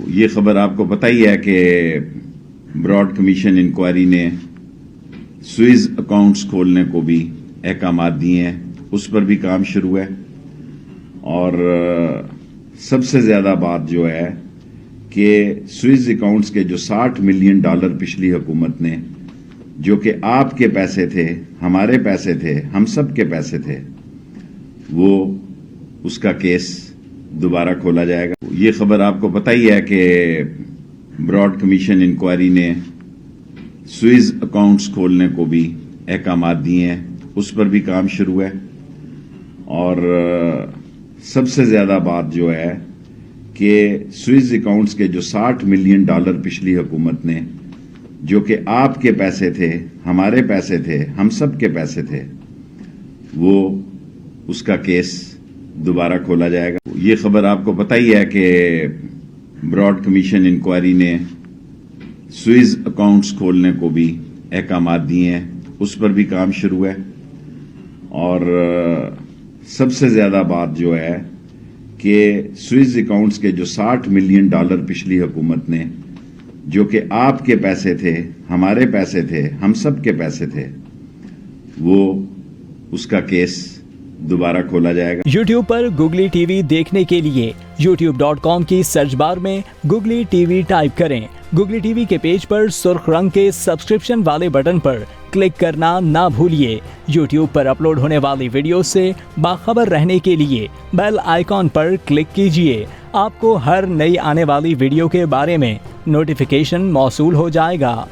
یہ خبر آپ کو پتہ ہی ہے کہ براڈ کمیشن انکوائری نے سوئز اکاؤنٹس کھولنے کو بھی احکامات دیے ہیں، اس پر بھی کام شروع ہے۔ اور سب سے زیادہ بات جو ہے کہ سوئز اکاؤنٹس کے جو $60 ملین پچھلی حکومت نے، جو کہ آپ کے پیسے تھے، ہمارے پیسے تھے، ہم سب کے پیسے تھے، وہ اس کا کیس دوبارہ کھولا جائے گا۔ یہ خبر آپ کو پتہ ہی ہے کہ براڈ کمیشن انکوائری نے سوئز اکاؤنٹس کھولنے کو بھی احکامات دیے ہیں، اس پر بھی کام شروع ہے۔ اور سب سے زیادہ بات جو ہے کہ سوئز اکاؤنٹس کے جو $60 ملین پچھلی حکومت نے، جو کہ آپ کے پیسے تھے، ہمارے پیسے تھے، ہم سب کے پیسے تھے، وہ اس کا کیس دوبارہ کھولا جائے گا۔ یہ خبر آپ کو پتہ ہی ہے کہ براڈ کمیشن انکوائری نے سوئز اکاؤنٹس کھولنے کو بھی احکامات دیے ہیں، اس پر بھی کام شروع ہے۔ اور سب سے زیادہ بات جو ہے کہ سوئز اکاؤنٹس کے جو $60 ملین پچھلی حکومت نے، جو کہ آپ کے پیسے تھے، ہمارے پیسے تھے، ہم سب کے پیسے تھے، وہ اس کا کیس دوبارہ کھولا جائے گا۔ یوٹیوب پر گوگلی ٹی وی دیکھنے کے لیے youtube.com کی سرچ بار میں گوگلی ٹی وی ٹائپ کریں۔ گوگلی ٹی وی کے پیج پر سرخ رنگ کے سبسکرپشن والے بٹن پر کلک کرنا نہ بھولیے۔ یوٹیوب پر اپلوڈ ہونے والی ویڈیو سے باخبر رہنے کے لیے بیل آئیکن پر کلک کیجیے۔ آپ کو ہر نئی آنے والی ویڈیو کے بارے میں نوٹیفیکیشن موصول ہو جائے گا۔